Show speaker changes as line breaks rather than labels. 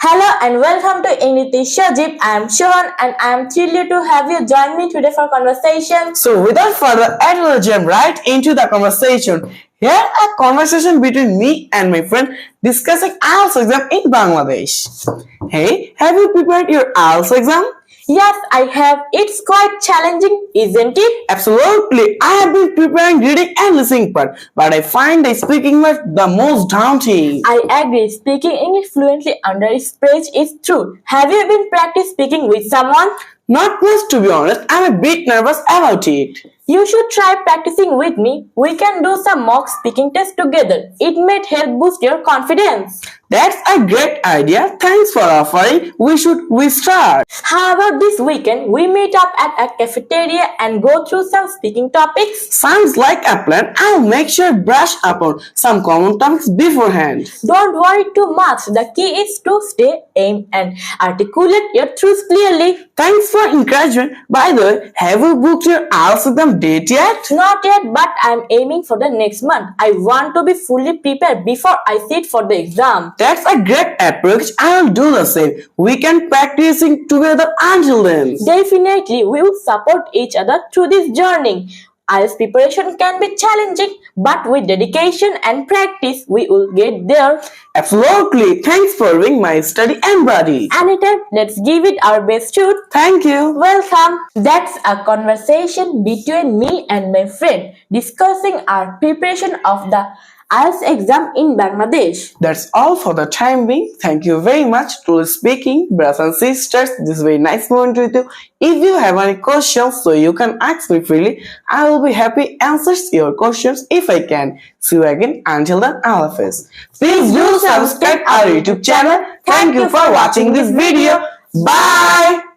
Hello and welcome to English with Sojib. I am Shohan and I am thrilled to have you join me today for conversation.
So without further ado, let's jump right into the conversation. Here a conversation between me and my friend discussing IELTS exam in Bangladesh. Hey, have you prepared your IELTS exam?
Yes, I have. It's quite challenging, isn't it?
Absolutely. I have been preparing reading and listening part, but I find the speaking part the most daunting.
I agree. Speaking English fluently under stress is true. Have you been practice speaking with someone?
Not much, to be honest. I'm a bit nervous about it.
You should try practicing with me. We can do some mock speaking tests together. It may help boost your confidence.
That's a great idea. Thanks for offering. We start.
How about this weekend? We meet up at a cafeteria and go through some speaking topics.
Sounds like a plan. I'll make sure to brush up on some common topics beforehand.
Don't worry too much. The key is to stay aimed and articulate your truths clearly.
Thanks for encouragement. By the way, have you booked your IELTS exam date yet?
Not yet, but I'm aiming for the next month. I want to be fully prepared before I sit for the exam.
That's a great approach. I'll do the same. We can practicing together until then.
Definitely, we will support each other through this journey. IELTS preparation can be challenging, but with dedication and practice, we will get there.
Absolutely. Thanks for being my study and buddy.
Anytime, let's give it our best shot.
Thank you.
Welcome. That's a conversation between me and my friend discussing our preparation of the IELTS exam in Bangladesh.
That's all for the time being. Thank you very much. Truly speaking, brothers and sisters, this is a very nice moment with you. If you have any questions, so you can ask me freely. I will be happy answers your questions if I can. See you again. Until then, Allah Hafiz. Please do subscribe our YouTube channel. Thank you for watching this video. Bye.